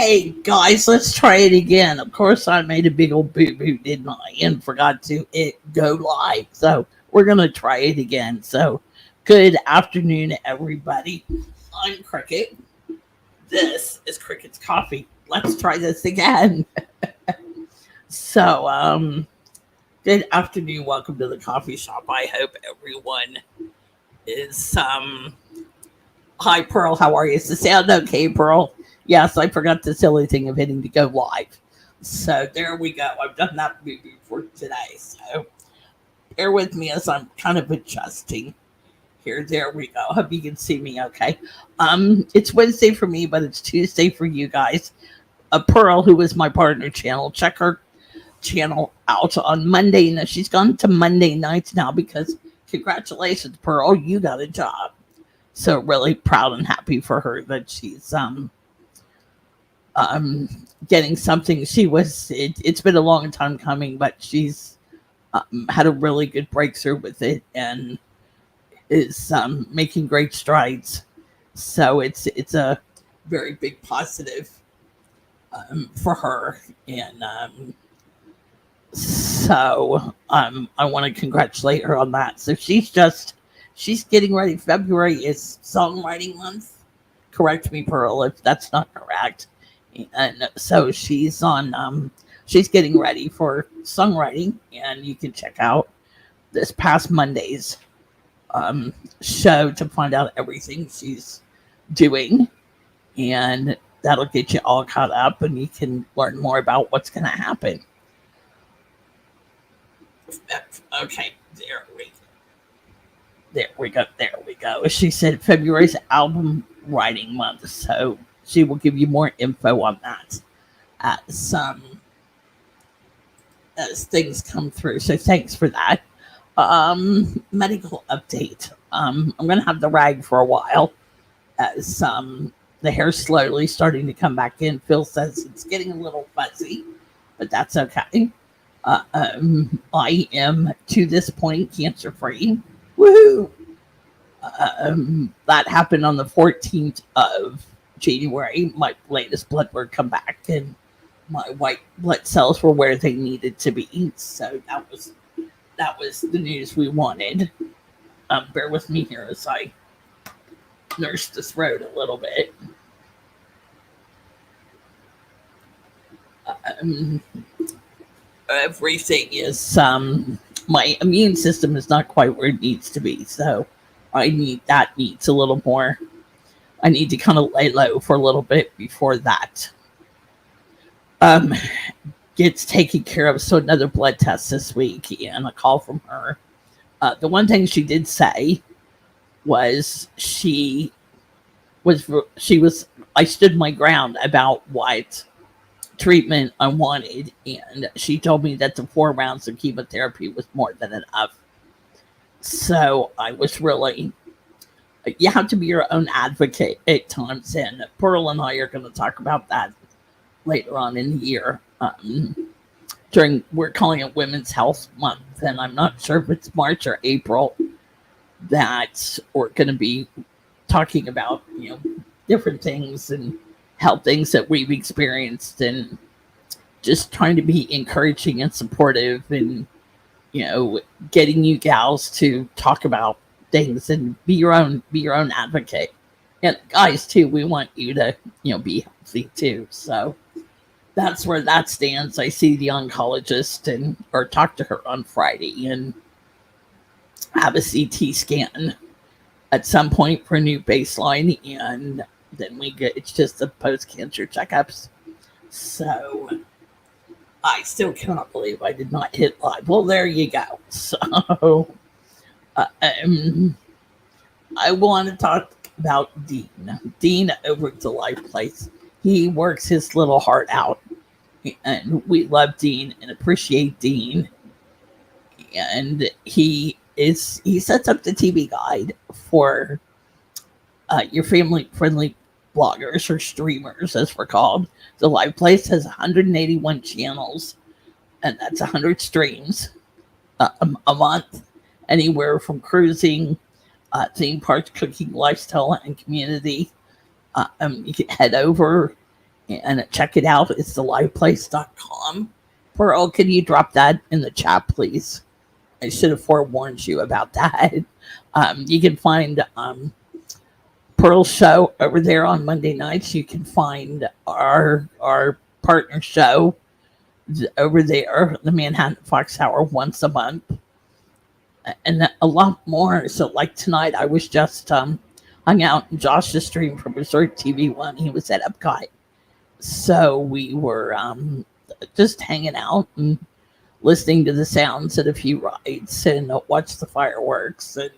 Hey guys, let's try it again. Of course, I made a big old boo boo, didn't I? And forgot to go live. So we're gonna try it again. So, good afternoon, everybody. I'm Cricket. This is Cricket's Coffee. Let's try this again. So, good afternoon. Welcome to the coffee shop. I hope everyone is. Hi, Pearl. How are you? Is the sound okay, Pearl? Yes, I forgot the silly thing of hitting to go live. So there we go. I've done that movie for today. So bear with me as I'm kind of adjusting here. There we go. Hope you can see me okay. It's Wednesday for me, but it's Tuesday for you guys. Pearl, who is my partner channel, check her channel out on Monday. Now she's gone to Monday nights now because congratulations, Pearl, you got a job. So really proud and happy for her that she's getting something. It's been a long time coming, but she's had a really good breakthrough with it and is making great strides. So it's a very big positive for her. And I want to congratulate her on that. So she's getting ready. February is songwriting month. Correct me, Pearl, if that's not correct. And so she's getting ready for songwriting, and you can check out this past Monday's show to find out everything she's doing, and that'll get you all caught up, and you can learn more about what's going to happen. Okay, there we go. She said February's album writing month, so she will give you more info on that as things come through. So thanks for that. Medical update. I'm gonna have the rag for a while as the hair slowly starting to come back in. Phil says it's getting a little fuzzy, but that's okay. I am to this point cancer free. Woohoo! That happened on the 14th of January. My latest blood work come back, and my white blood cells were where they needed to be. So that was the news we wanted. Bear with me here as I nurse the throat a little bit. Everything is my immune system is not quite where it needs to be, so needs a little more. I need to kind of lay low for a little bit before that gets taken care of. So another blood test this week and a call from her. The one thing she did say was I stood my ground about what treatment I wanted, and she told me that the 4 rounds of chemotherapy was more than enough. So I was really, you have to be your own advocate at times, and Pearl and I are going to talk about that later on in the year. We're calling it Women's Health Month, and I'm not sure if it's March or April that we're going to be talking about, different things and health things that we've experienced, and just trying to be encouraging and supportive, and getting you gals to talk about things and be your own advocate. And guys too, we want you to be healthy too. So that's where that stands. I see the oncologist or talk to her on Friday and have a CT scan at some point for a new baseline, and then it's just the post-cancer checkups. So I still cannot believe I did not hit live. Well, there you go. So I want to talk about Dean. Dean over at the Life Place. He works his little heart out, and we love Dean and appreciate Dean. And he sets up the TV guide for your family-friendly bloggers or streamers, as we're called. The Live Place has 181 channels, and that's 100 streams a month, anywhere from cruising, theme parks, cooking, lifestyle, and community. You can head over and check it out. It's theliveplace.com. Pearl, can you drop that in the chat, please? I should have forewarned you about that. You can find Pearl's show over there on Monday nights. You can find our partner show over there, the Manhattan Fox Hour, once a month, and a lot more. So, like tonight, I was just hung out in Josh's stream from Resort TV One. He was at Epcot, so we were just hanging out and listening to the sounds at a few rides and watch the fireworks. And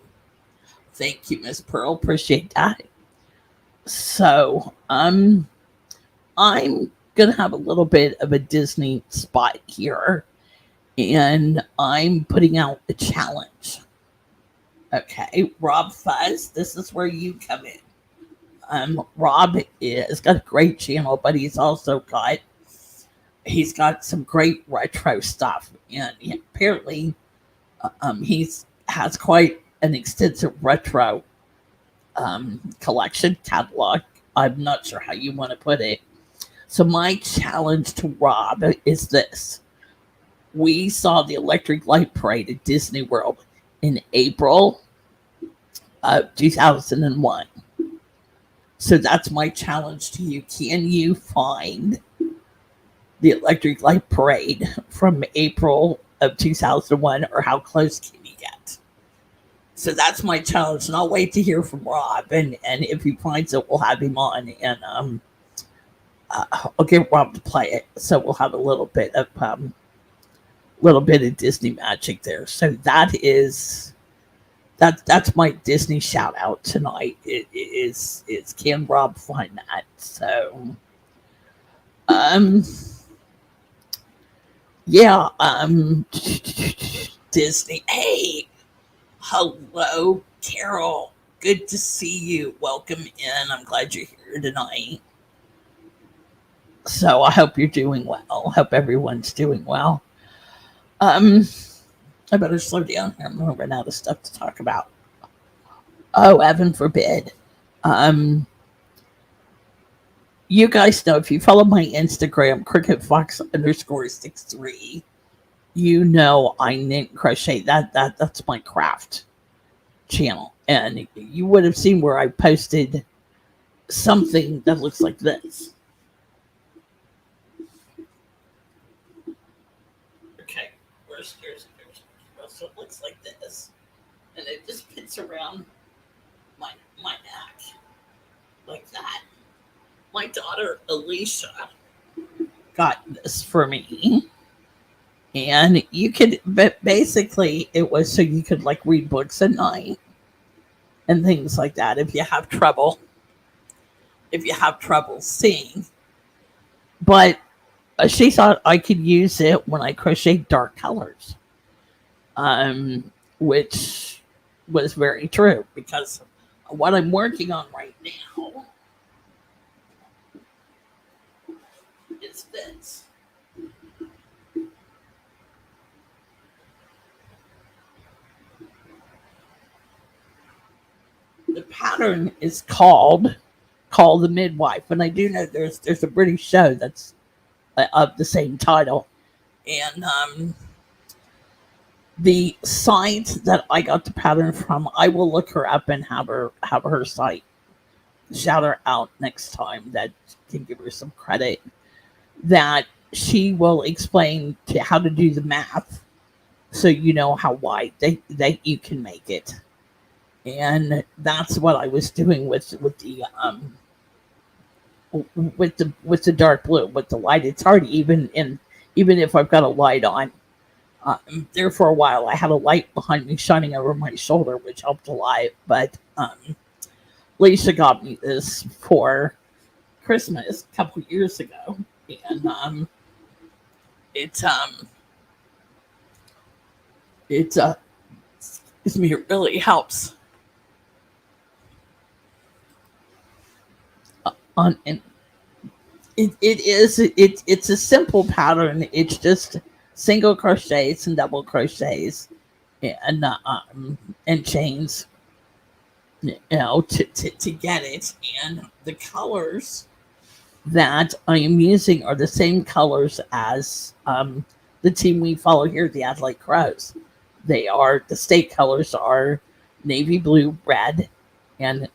thank you, Miss Pearl. Appreciate that. So, I'm gonna have a little bit of a Disney spot here, and I'm putting out a challenge. Okay, Rob Fuzz, this is where you come in. Rob has got a great channel, but he's got some great retro stuff, and apparently he's has quite an extensive retro collection catalog. I'm not sure how you want to put it. So my challenge to Rob is this. We saw the Electric Light Parade at Disney World in April of 2001. So that's my challenge to you. Can you find the Electric Light Parade from April of 2001, or how close can you get? So that's my challenge, and I'll wait to hear from Rob. And if he finds it, we'll have him on, and I'll get Rob to play it. So we'll have a little bit of Disney magic there. So that's my Disney shout out tonight. It is can Rob find that? So Disney. Hey, hello, Carol. Good to see you. Welcome in. I'm glad you're here tonight. So I hope you're doing well. Hope everyone's doing well. I better slow down here. I'm gonna run out of stuff to talk about. Oh, heaven forbid. You guys know, if you follow my Instagram, CricketFox_63, you know I knit and crochet. That's my craft channel. And you would have seen where I posted something that looks like this. Okay, so it looks like this. And it just fits around my neck. Like that. My daughter Alicia got this for me. And you could, but basically it was so you could like read books at night and things like that if you have trouble seeing. But she thought I could use it when I crochet dark colors, which was very true, because what I'm working on right now is this. The pattern is called The Midwife, and I do know there's a British show that's of the same title, and the site that I got the pattern from, I will look her up and have her site shout her out next time. That can give her some credit. That she will explain to how to do the math, so you know how wide that you can make it. And that's what I was doing with the dark blue. With the light, it's hard even if I've got a light on. There for a while, I had a light behind me shining over my shoulder, which helped a lot. But Lisa got me this for Christmas a couple years ago, and it really helps. And it's a simple pattern. It's just single crochets and double crochets and chains, to get it. And the colors that I am using are the same colors as the team we follow here, the Adelaide Crows. The state colors are navy blue, red, and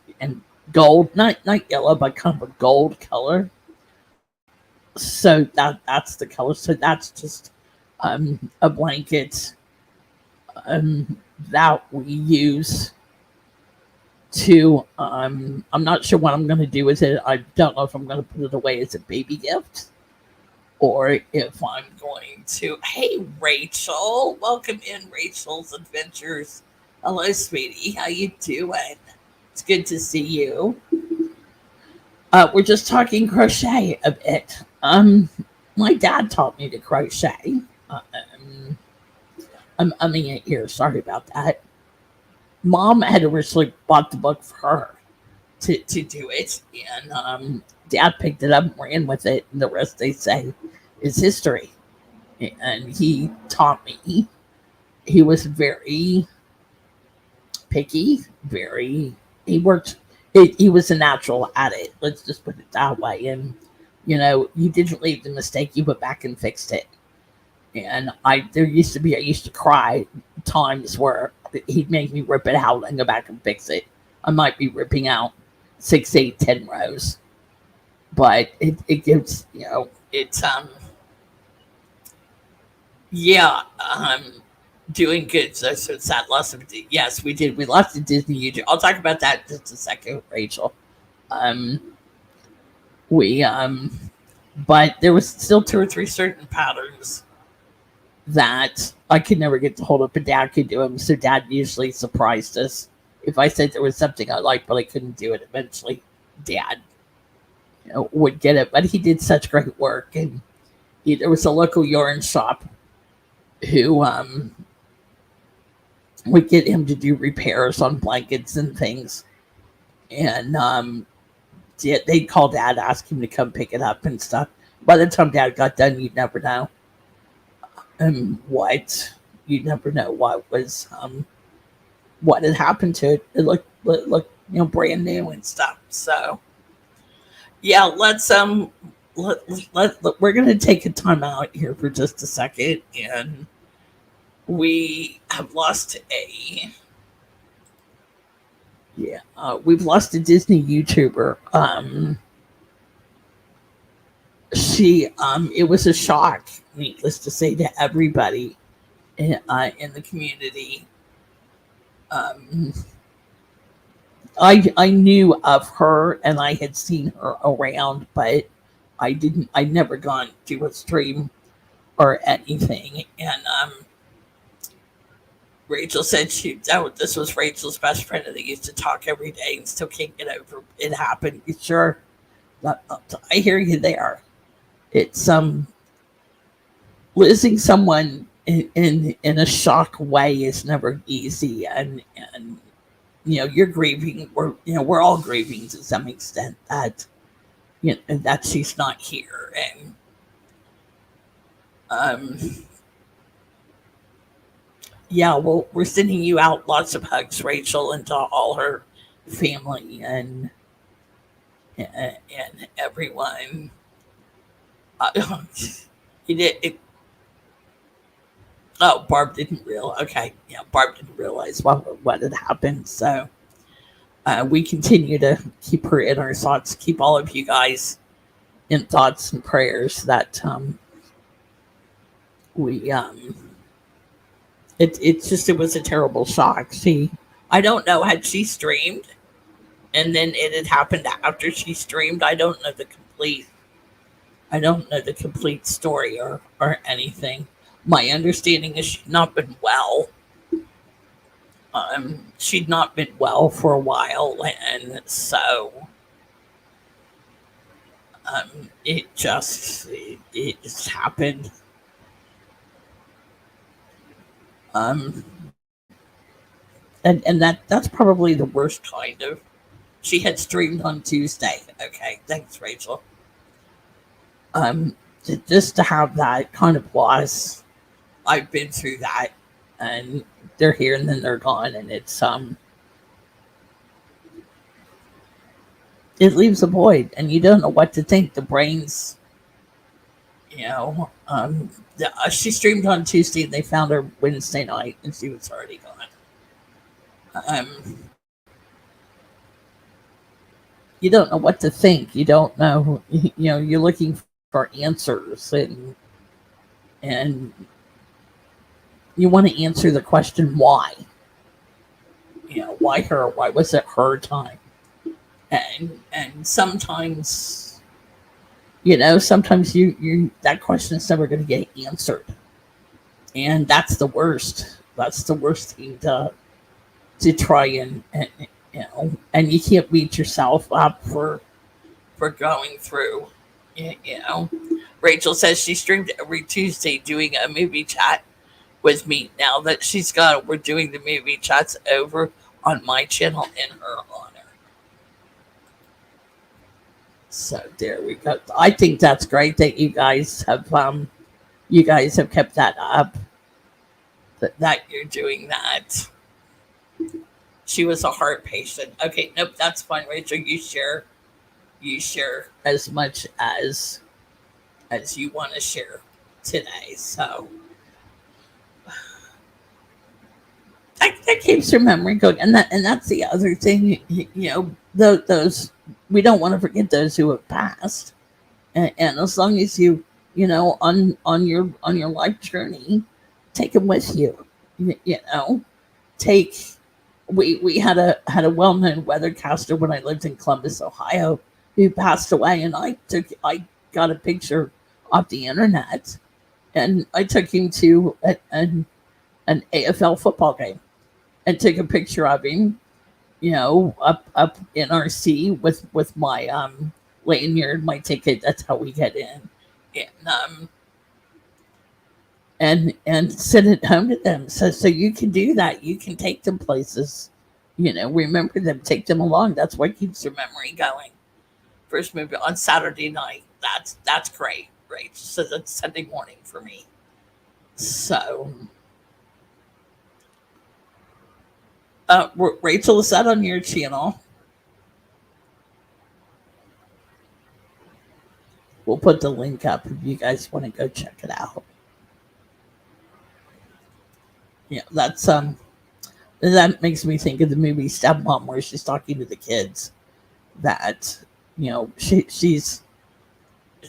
gold, not yellow, but kind of a gold color. So that's the color. So that's just a blanket that we use to I'm not sure what I'm going to do with it. I don't know if I'm going to put it away as a baby gift or if I'm going to. Hey, Rachel, welcome in Rachel's Adventures. Hello, sweetie. How you doing? It's good to see you. We're just talking crochet a bit. My dad taught me to crochet. I'm umming it here. Sorry about that. Mom had originally bought the book for her to do it, and Dad picked it up and ran with it, and the rest they say is history. And he taught me. He was very picky, very. He worked. He was a natural at it. Let's just put it that way. And you didn't leave the mistake. You went back and fixed it. And I used to cry times where he'd make me rip it out and go back and fix it. I might be ripping out 6, 8, 10 rows, but it gives it's yeah doing good. So it's that loss of yes, we did. We lost to Disney YouTube. I'll talk about that in just a second, Rachel. Um, we but there was still 2 or 3 certain patterns that I could never get to hold of, but Dad could do them. So Dad usually surprised us. If I said there was something I liked, but I couldn't do it, eventually Dad, would get it. But he did such great work, and there was a local yarn shop who would get him to do repairs on blankets and things, and they'd call Dad, ask him to come pick it up and stuff. By the time Dad got done, you'd never know. What you never know what had happened to it. It looked brand new and stuff. So yeah, we're gonna take a time out here for just a second, and we have lost we've lost a Disney YouTuber. It was a shock, needless to say, to everybody in the community. Um, I knew of her and I had seen her around, but I'd never gone to a stream or anything. And Rachel said this was Rachel's best friend and they used to talk every day and still can't get over it happened. You sure? I hear you there. It's losing someone in a shock way is never easy, and you're grieving. We're all grieving to some extent that that she's not here, and um yeah, well, we're sending you out lots of hugs, Rachel, and to all her family and everyone. You did it. Oh, Barb didn't realize. Okay, yeah, Barb didn't realize what had happened. So we continue to keep her in our thoughts. Keep all of you guys in thoughts and prayers. That we it was a terrible shock. I don't know, had she streamed and then it had happened after she streamed. I don't know the complete story or anything. My understanding is she'd not been well. She'd not been well for a while, and so it just happened. Um, and that's probably the worst kind of. She had streamed on Tuesday. Okay, thanks, Rachel. Just to have that kind of loss, I've been through that, and they're here and then they're gone, and it's it leaves a void, and you don't know what to think. The brain's, you know, she streamed on Tuesday, and they found her Wednesday night, and she was already gone. Um, you don't know what to think. You don't know, you're looking for answers, and you want to answer the question why. Why her? Why was it her time? And sometimes, sometimes you that question is never going to get answered, and that's the worst. That's the worst thing to try and you can't beat yourself up for going through. You know, Rachel says she streamed every Tuesday doing a movie chat with me. Now that she's gone, we're doing the movie chats over on my channel in her honor. So there we go. I think that's great that you guys have kept that up. That you're doing that. She was a heart patient. Okay, nope, that's fine, Rachel. You share as much as you want to share today. So that keeps your memory going, and that's the other thing. Those we don't want to forget those who have passed, and as long as on your life journey, take them with you. You know, take we had a well-known weathercaster when I lived in Columbus, Ohio, who passed away, and I got a picture off the internet, and I took him to an AFL football game and took a picture of him, up in our seat with my lanyard, my ticket. That's how we get in, and send it home to them. So you can do that. You can take them places. Remember them, take them along. That's what keeps your memory going. First movie on Saturday night. That's great, right? So that's Sunday morning for me. So, Rachel, is that on your channel? We'll put the link up if you guys want to go check it out. Yeah, that makes me think of the movie Stepmom, where she's talking to the kids that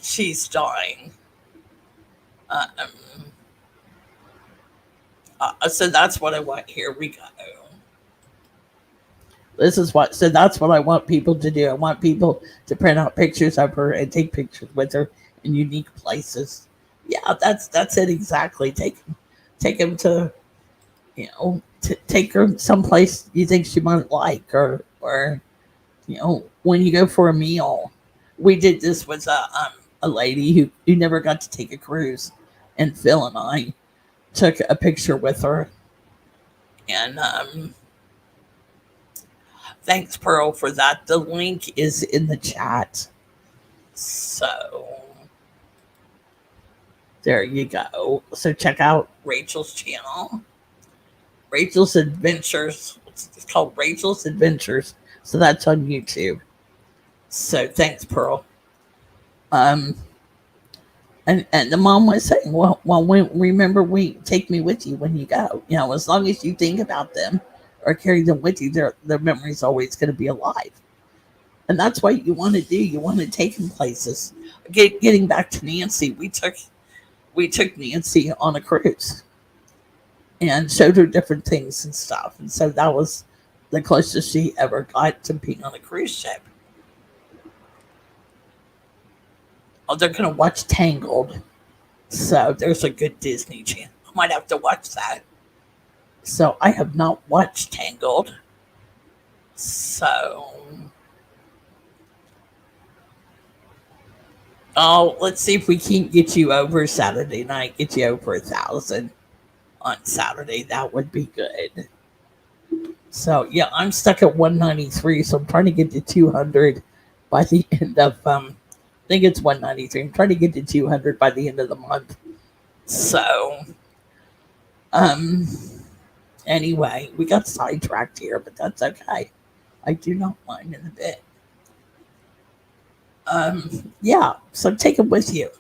she's dying. Um, so that's what I want. Here we go. So that's what I want people to do. I want people to print out pictures of her and take pictures with her in unique places. Yeah, that's it exactly. Take them to take her someplace you think she might like, or when you go for a meal. We did this with a lady who never got to take a cruise, and Phil and I took a picture with her, and thanks, Pearl, for that. The link is in the chat. So there you go. So check out Rachel's channel. Rachel's Adventures. It's called Rachel's Adventures. So that's on YouTube. So thanks, Pearl. Um, and the mom was saying, remember, we take me with you when you go. As long as you think about them or carry them with you, their memory's always going to be alive. And that's what you want to do. You want to take them places. Getting back to Nancy, we took Nancy on a cruise and showed her different things and stuff. And so that was the closest she ever got to being on a cruise ship. Oh, they're going to watch Tangled. So there's a good Disney channel. I might have to watch that. So I have not watched Tangled. So, let's see if we can get you over Saturday night. Get you over 1,000 on Saturday. That would be good. So yeah, I'm stuck at 193. So I'm trying to get to 200 by the end of I think it's 193. I'm trying to get to 200 by the end of the month. So, um, anyway, we got sidetracked here, but that's okay. I do not mind in a bit. Yeah, so take it with you.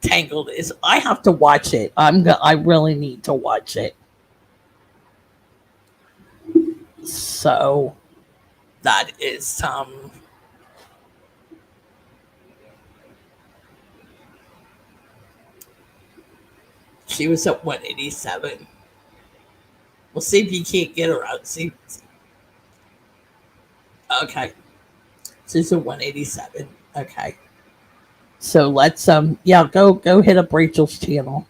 Tangled is. I have to watch it. I really need to watch it. So that is She was at 187. We'll see if you can't get her out. See. Okay. She's at 187. Okay. So let's yeah, go hit up Rachel's channel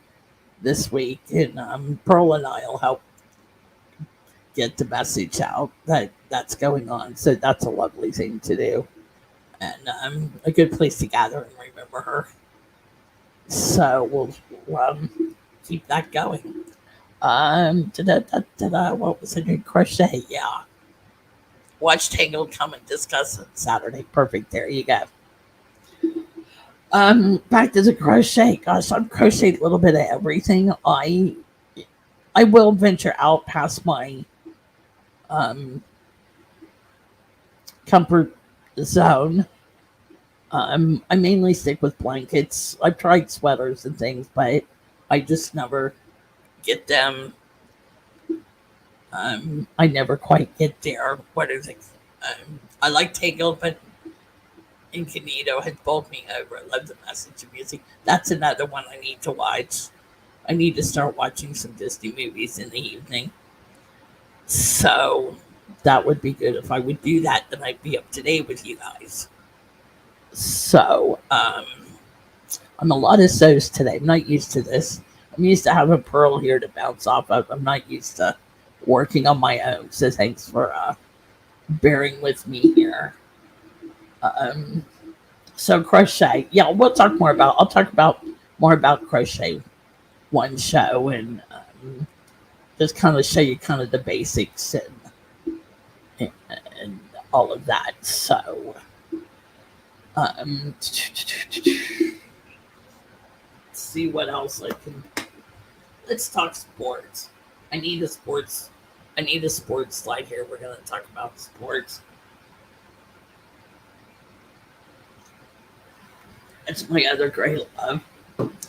this week, and Pearl and I'll help get the message out that that's going on. So that's a lovely thing to do, and a good place to gather and remember her. So we'll keep that going. What was it? Crochet, yeah. Watch Tangled, come and discuss it Saturday. Perfect. There you go. Back to the crochet. Gosh, I've crocheted a little bit of everything. I will venture out past my um comfort zone. I mainly stick with blankets. I've tried sweaters and things, but I just never get them. I never quite get there. What is it? I like Tangled, but Incognito has bowled me over. I love the message of music. That's another one I need to watch. I need to start watching some Disney movies in the evening. So that would be good. If I would do that, then I'd be up to date with you guys. So I'm a lot of so's today. I'm not used to this. I'm used to having Pearl here to bounce off of. I'm not used to working on my own. So thanks for bearing with me here. Um, so crochet, yeah, we'll talk more about. I'll talk about more about crochet one show and just kind of show you kind of the basics and all of that. So see what else I can. Let's talk sports. I need a sports. I need a sports slide here. We're gonna talk about sports. It's my other great love,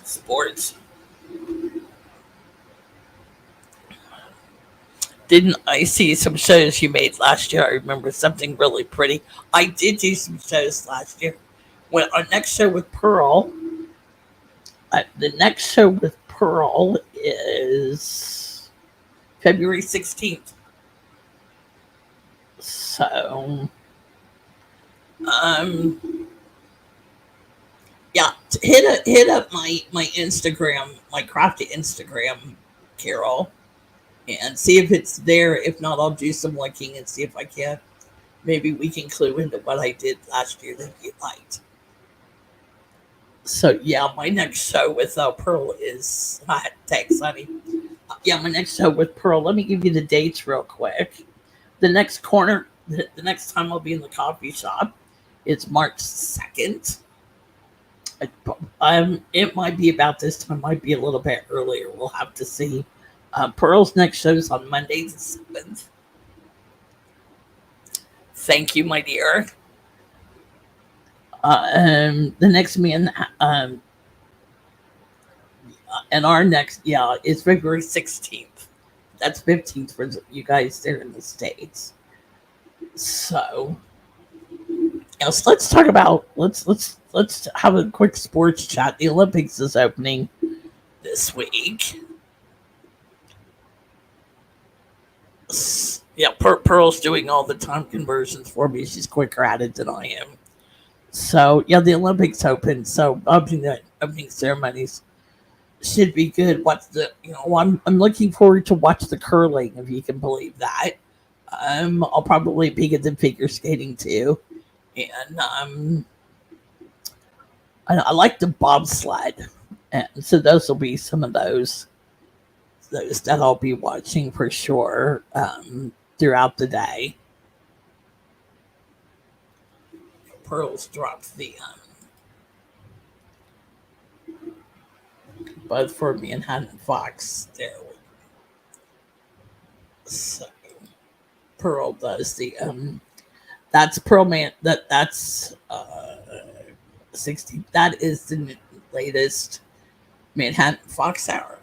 sports. Didn't I see some shows you made last year? I remember something really pretty. I did do some shows last year. When our next show with Pearl, the next show with Pearl is February 16th. So, um, yeah, hit up my Instagram, my crafty Instagram, Carol, and see if it's there. If not, I'll do some looking and see if I can. Maybe we can clue into what I did last year that you liked. So yeah, my next show with Pearl is thanks, honey. Yeah, my next show with Pearl. Let me give you the dates real quick. The next time I'll be in the coffee shop is March 2nd. It might be about this time, might be a little bit earlier. We'll have to see. Pearl's next show is on Monday the 7th. Thank you, my dear. The next man, and our next, yeah, is February 16th. That's 15th for you guys there in the States. So, yes, let's talk about let's have a quick sports chat. The Olympics is opening this week. Yeah, Pearl's doing all the time conversions for me. She's quicker at it than I am. So yeah, the Olympics open. So opening ceremonies should be good. What's the I'm looking forward to watch the curling if you can believe that. I'll probably be at the figure skating too, and I like the bobsled, and so those will be some of those that I'll be watching for sure throughout the day. Pearls dropped the both for me and Hannah Fox there. So Pearl does the That's Pearl Man. That's 60. That is the latest Manhattan Fox hour.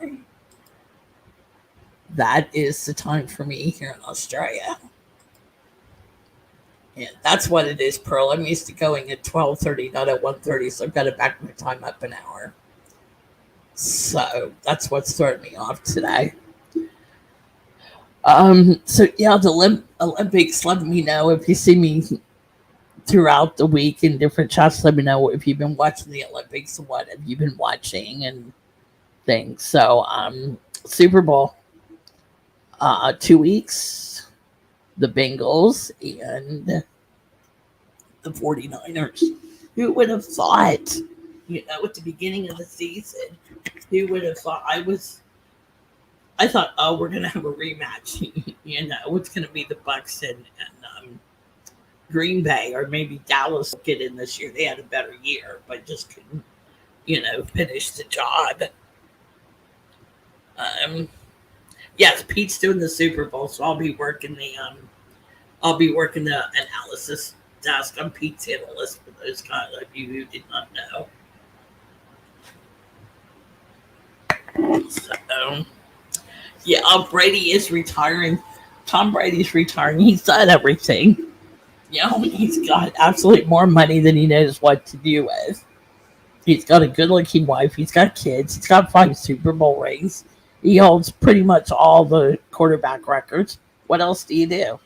That is the time for me here in Australia. Yeah, that's what it is, Pearl. I'm used to going at 12:30, not at 1:30, so I've got to back my time up an hour. So that's what's throwing me off today. So yeah, the Olympics. Let me know if you see me throughout the week in different chats. Let me know if you've been watching the Olympics. What have you been watching and things? So Super Bowl, 2 weeks. The Bengals and the 49ers. Who would have thought? At the beginning of the season, who would have thought? I thought, oh, we're gonna have a rematch. It's gonna be the Bucks and Green Bay, or maybe Dallas will get in this year. They had a better year, but just couldn't, finish the job. Yes, Pete's doing the Super Bowl, so I'll be working the analysis desk. I'm Pete's analyst for those kind of you who did not know. So, yeah, Brady is retiring. Tom Brady's retiring. He's done everything. He's got absolutely more money than he knows what to do with. He's got a good-looking wife. He's got kids. He's got 5 Super Bowl rings. He holds pretty much all the quarterback records. What else do you do?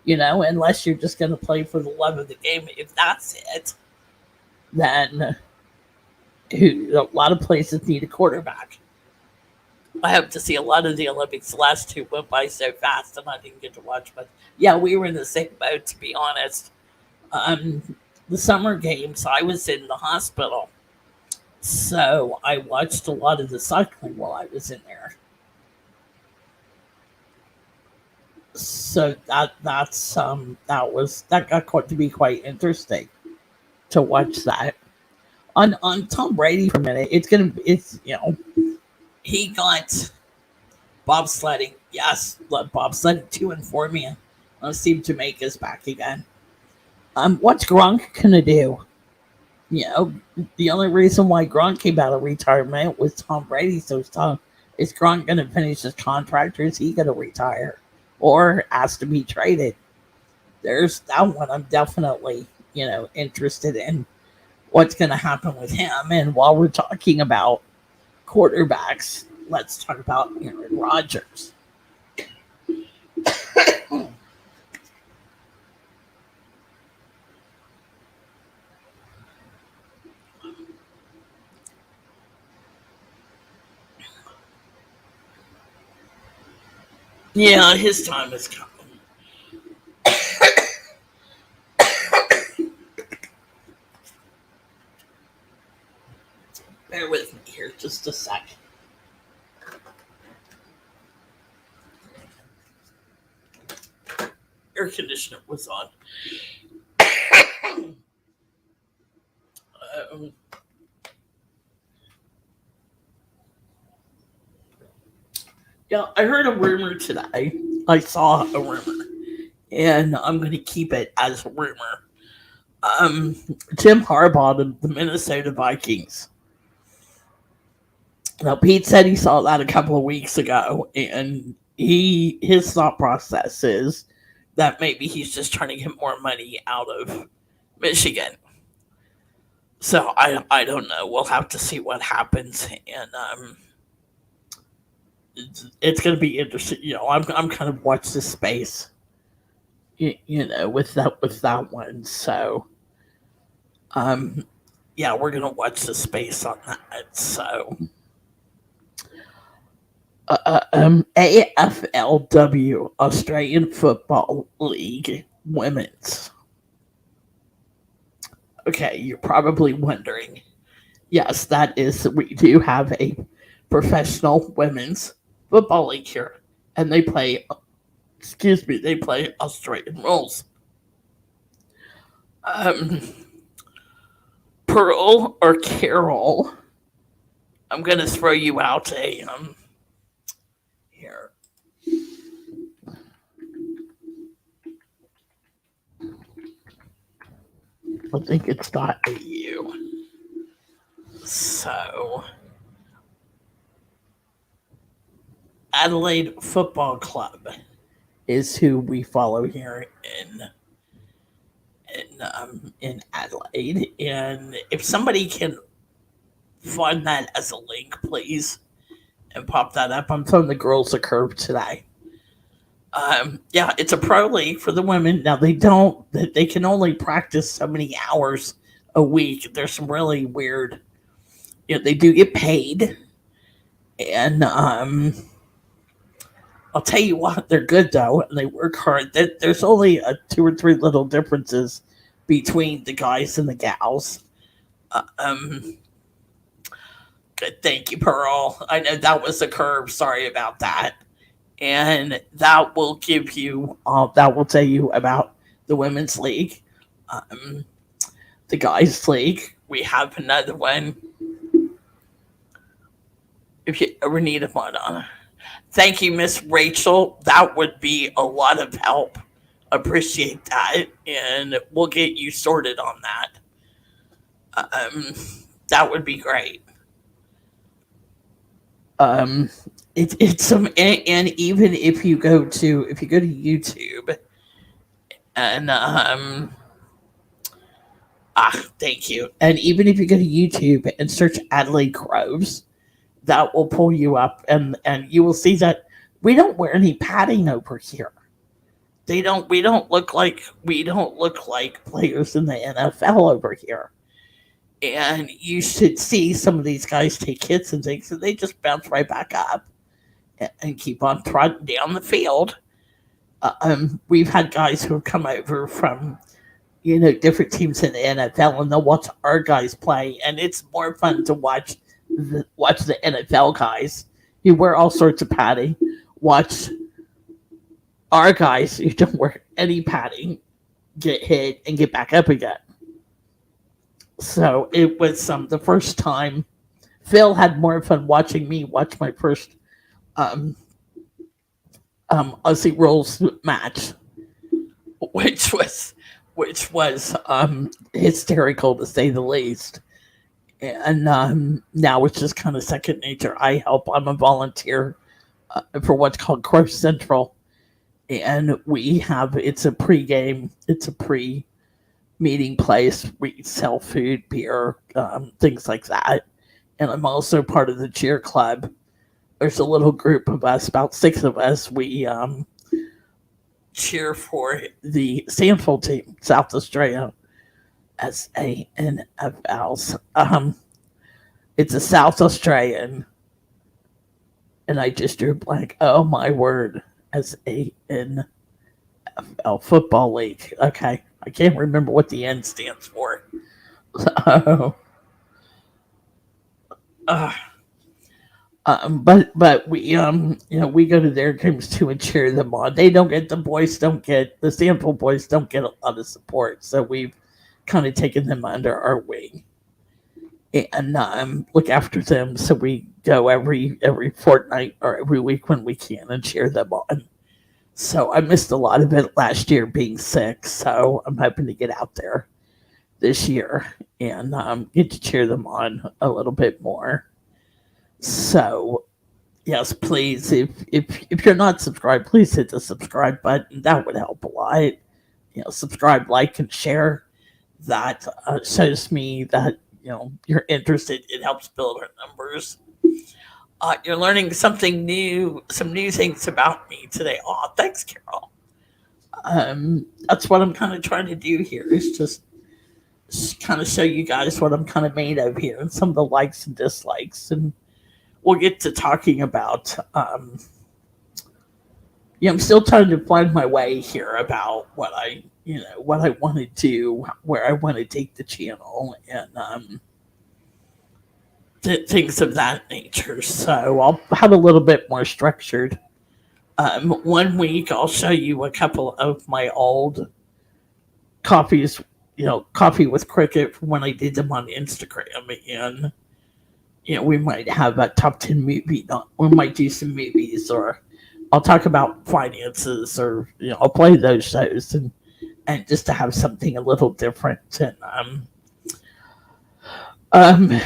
Unless you're just going to play for the love of the game. If that's it, then a lot of places need a quarterback. I hope to see a lot of the Olympics. The last 2 went by so fast, and I didn't get to watch. But yeah, we were in the same boat, to be honest. The summer games, I was in the hospital, so I watched a lot of the cycling while I was in there. So that got to be quite interesting to watch that. On Tom Brady for a minute, he got bobsledding. Yes, bobsledding 2 and 4 man. Let's see if Jamaica's back again. What's Gronk gonna do? The only reason why Gronk came out of retirement was Tom Brady. So is Gronk gonna finish his contract, or is he gonna retire, or asked to be traded? There's that one. I'm definitely interested in what's gonna happen with him. And while we're talking about quarterbacks, let's talk about Aaron Rodgers. Yeah, his time is coming. Bear with me here just a sec. Air conditioner was on. Yeah, I heard a rumor today. I saw a rumor, and I'm going to keep it as a rumor. Jim Harbaugh, the Minnesota Vikings. Now, Pete said he saw that a couple of weeks ago, and his thought process is that maybe he's just trying to get more money out of Michigan. So I don't know. We'll have to see what happens, and it's going to be interesting. I'm kind of watch this space. With that one. So, yeah, we're gonna watch the space on that. So, AFLW, Australian Football League Women's. Okay, you're probably wondering. Yes, we do have a professional women's football league here, and they play Australian rules. Pearl or Carol, I'm gonna throw you out a here. don't think it's .au. So, Adelaide Football Club is who we follow here in Adelaide. And if somebody can find that as a link, please, and pop that up. I'm throwing the girls a curve today. Yeah, it's a pro league for the women. Now they can only practice so many hours a week. There's some really weird. They do get paid, and I'll tell you what, they're good though, and they work hard. There's only two or three little differences between the guys and the gals. Um, Good, thank you, Pearl. I know that was a curve. Sorry about that. And that will that will tell you about the women's league, um, the guys' league. We have another one. If you ever need a one on, thank you, Miss Rachel. That would be a lot of help. Appreciate that, and we'll get you sorted on that. Um, that would be great. Um, it's some and even if you go to YouTube and thank you. And even if you go to YouTube and search Adelaide Groves, that will pull you up, and you will see that we don't wear any padding over here. They don't. We don't look like players in the NFL over here. And you should see some of these guys take hits and things, and they just bounce right back up and keep on trotting down the field. We've had guys who have come over from different teams in the NFL, and they'll watch our guys play, and it's more fun to watch the NFL guys who wear all sorts of padding. Watch our guys who don't wear any padding get hit and get back up again. So it was the first time. Phil had more fun watching me watch my first um, Aussie Rules match, which was hysterical to say the least. And now it's just kind of second nature. I help. I'm a volunteer for what's called Crow Central, and it's a pre meeting place. We sell food, beer, things like that. And I'm also part of the cheer club. There's a little group of us, about six of us. We cheer for the Sandford team, South Australia, SANFLs. It's a South Australian, and I just drew a blank. Oh my word, SANFL football league. Okay, I can't remember what the N stands for. So, uh, but we go to their games too and cheer them on. The Stanford boys don't get a lot of support, so we've kind of taken them under our wing and look after them. So we go every fortnight or every week when we can and cheer them on. So I missed a lot of it last year being sick, so I'm hoping to get out there this year and get to cheer them on a little bit more. So yes, please, if you're not subscribed, please hit the subscribe button. That would help a lot. Subscribe, like, and share. That shows me that you're interested. It helps build our numbers. You're learning something new, some new things about me today. Oh, thanks, Carol. That's what I'm kind of trying to do here. Is just kind of show you guys what I'm kind of made of here, and some of the likes and dislikes, and we'll get to talking about. I'm still trying to find my way here about what I want to do, where I want to take the channel, and things of that nature. So I'll have a little bit more structured. One week I'll show you a couple of my old coffees, coffee with cricket from when I did them on Instagram, and we might have a top 10 movie. We might do some movies, or I'll talk about finances, or I'll play those shows and and just to have something a little different. And um,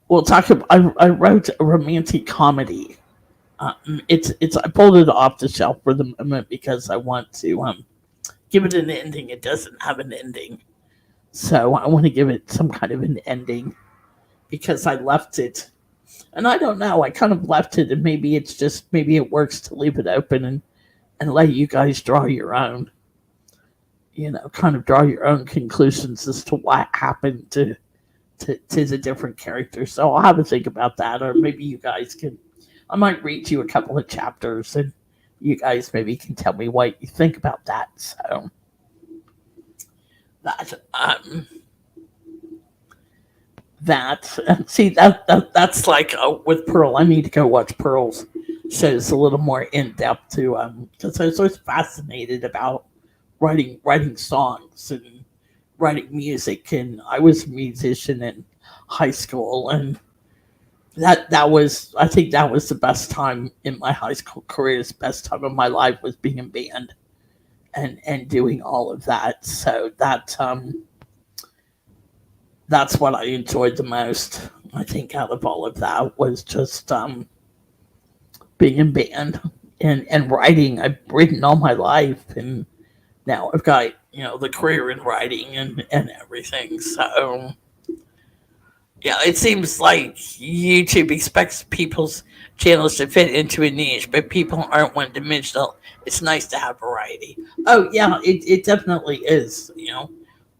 we'll talk about. I wrote a romantic comedy. It's I pulled it off the shelf for the moment because I want to give it an ending. It doesn't have an ending, so I want to give it some kind of an ending because I left it, and I don't know. I kind of left it, and maybe it's just maybe it works to leave it open and let you guys draw your own. Kind of draw your own conclusions as to what happened to the different characters. So I'll have a think about that, or maybe you guys can. I might read you a couple of chapters, and you guys maybe can tell me what you think about that. So that see that's like with Pearl. I need to go watch Pearl's shows a little more in depth too, because I was always fascinated about writing songs and writing music, and I was a musician in high school, and that was I think that was the best time in my high school career. The best time of my life was being in band and doing all of that. So that's what I enjoyed the most. I think out of all of that was just being in band and writing. I've written all my life, and now I've got the career in writing and everything. So yeah, it seems like YouTube expects people's channels to fit into a niche, but people aren't one dimensional. It's nice to have variety. Oh yeah, it definitely is.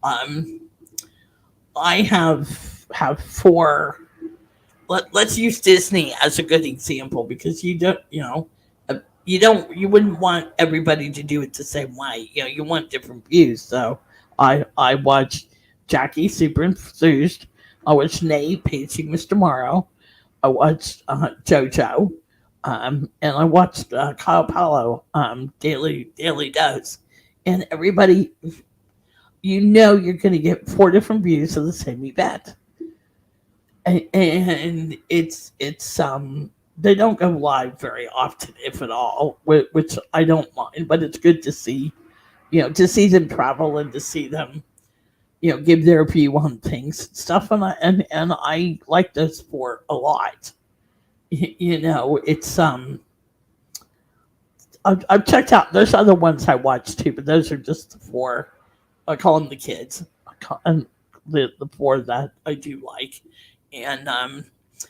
Um, I have four. Let's use Disney as a good example because you wouldn't want everybody to do it the same way. You want different views. So I watch Jackie Super Enthused. I watched Nate Paging Mr. Morrow. I watched JoJo, and I watched Kyle Paulo Daily Dose, and everybody you're going to get four different views of the same event, and it's they don't go live very often, if at all, which I don't mind, but it's good to see, to see them travel and to see them, give their view on things and stuff, and I like those four a lot. It's I've checked out. There's other ones I watch too, but those are just the four. I call them the kids. And the four that I do like, and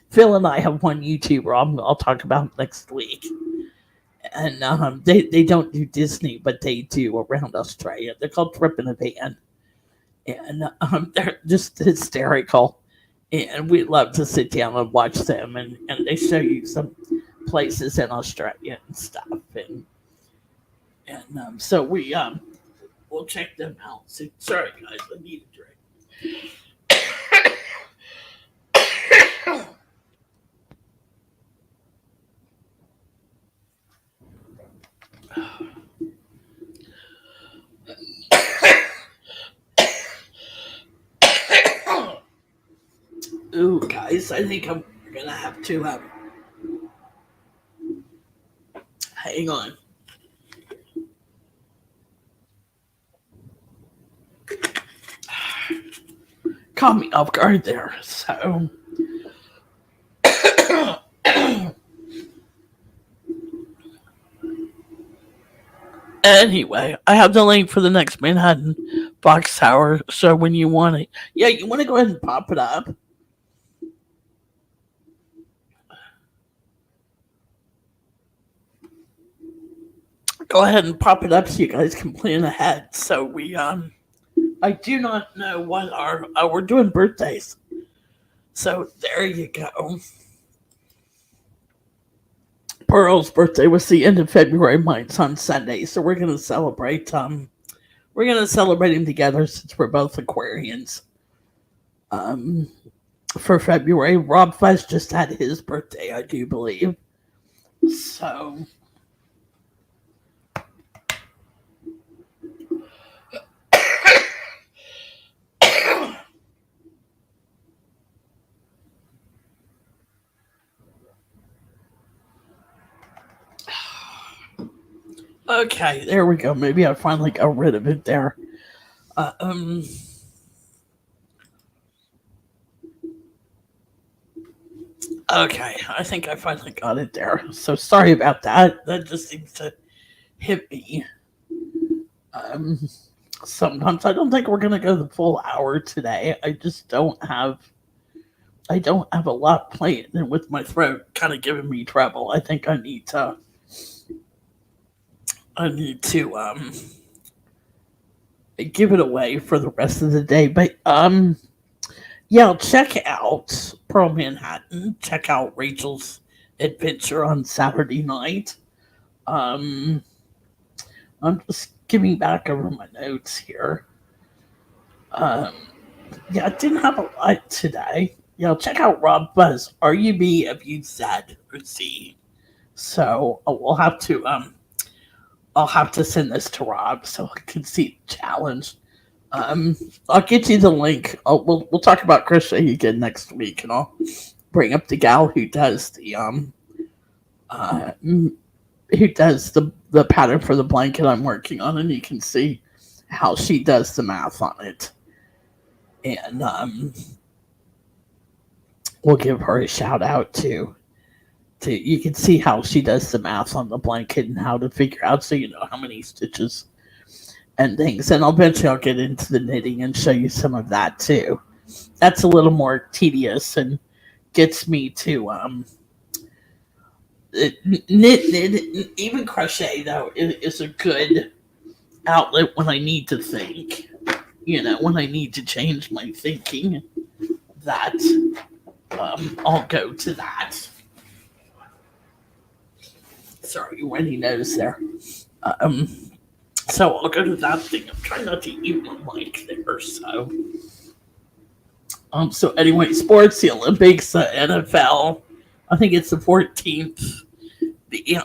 Phil and I have one YouTuber I'll talk about next week, and they don't do Disney, but they do around Australia. They're called Trip in a Van, and they're just hysterical, and we love to sit down and watch them, and they show you some places in Australia and stuff, and so we'll check them out. So, sorry guys, I need a drink. Ooh, guys, I think I'm gonna have to hang on. Caught me off guard there. So anyway, I have the link for the next Manhattan Box Tower. So when you want it, yeah, you want to go ahead and pop it up. Go ahead and pop it up so you guys can plan ahead. So I do not know what we're doing birthdays. So there you go. Pearl's birthday was the end of February. Mine's on Sunday, so we're gonna celebrate. We're gonna celebrate them together since we're both Aquarians. Um, for February, Rob Fest just had his birthday, I do believe. So okay, there we go. Maybe I finally got rid of it there. Uh, um, okay, I think I finally got it there. So sorry about that. That just seems to hit me. Um, Sometimes I don't think we're gonna go the full hour today. I don't have a lot planned, and with my throat kind of giving me trouble, I think I need to give it away for the rest of the day. But yeah, check out Pearl Manhattan. Check out Rachel's adventure on Saturday night. Um, I'm just skimming back over my notes here. Um, yeah, I didn't have a lot today. Check out Rob Buzz, RUBFUZ or Z. So I'll have to send this to Rob so I can see the challenge. Um, I'll get you the link. We'll talk about crochet again next week, and I'll bring up the gal who does uh, the pattern for the blanket I'm working on, and you can see how she does the math on it. And we'll give her a shout out too. You can see how she does the math on the blanket and how to figure out so you know how many stitches and things. And eventually I'll get into the knitting and show you some of that too. That's a little more tedious and gets me to knit. Even crochet though is a good outlet when I need to think. When I need to change my thinking, that I'll go to that. Sorry, runny nose there. Um, so I'll go to that thing. I'm trying not to eat my mic there. So anyway, sports, the Olympics, the NFL. I think it's the 14th. The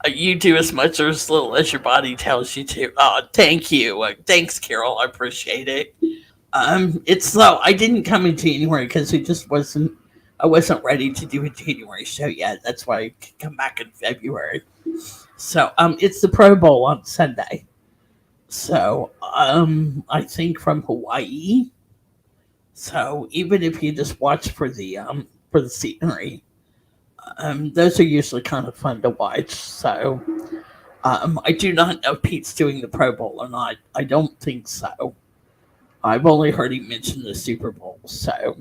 You do as much or as little as your body tells you to. Oh, thank you. Thanks, Carol. I appreciate it. It's slow. I didn't come in January because it just wasn't. I wasn't ready to do a January show yet. That's why I could come back in February. So, it's the Pro Bowl on Sunday. So, I think from Hawaii. So even if you just watch for the scenery, those are usually kind of fun to watch. So, I do not know if Pete's doing the Pro Bowl or not. I don't think so. I've only heard him mention the Super Bowl. So,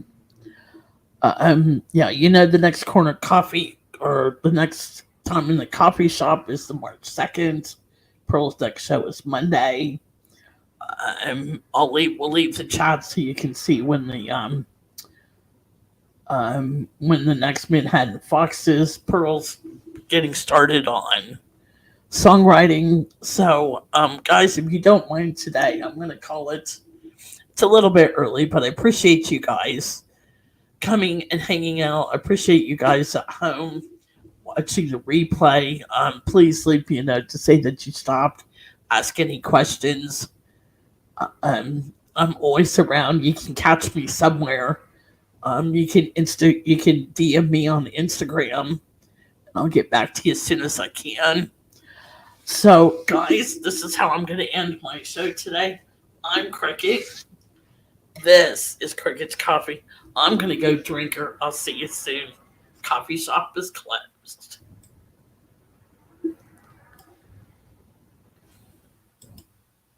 yeah, the next corner coffee or the next time in the coffee shop is the March 2nd. Pearl's next show is Monday. We'll leave the chat so you can see when the next Manhattan Fox is. Pearl's getting started on songwriting. So, guys, if you don't mind today, I'm gonna call it. It's a little bit early, but I appreciate you guys coming and hanging out. I appreciate you guys at home watching the replay. Please leave me a note to say that you stopped. Ask any questions. I'm always around. You can catch me somewhere. You can DM me on Instagram, and I'll get back to you as soon as I can. So, guys, this is how I'm going to end my show today. I'm Cricket. This is Cricket's Coffee. I'm going to go drink her. I'll see you soon. Coffee shop is closed.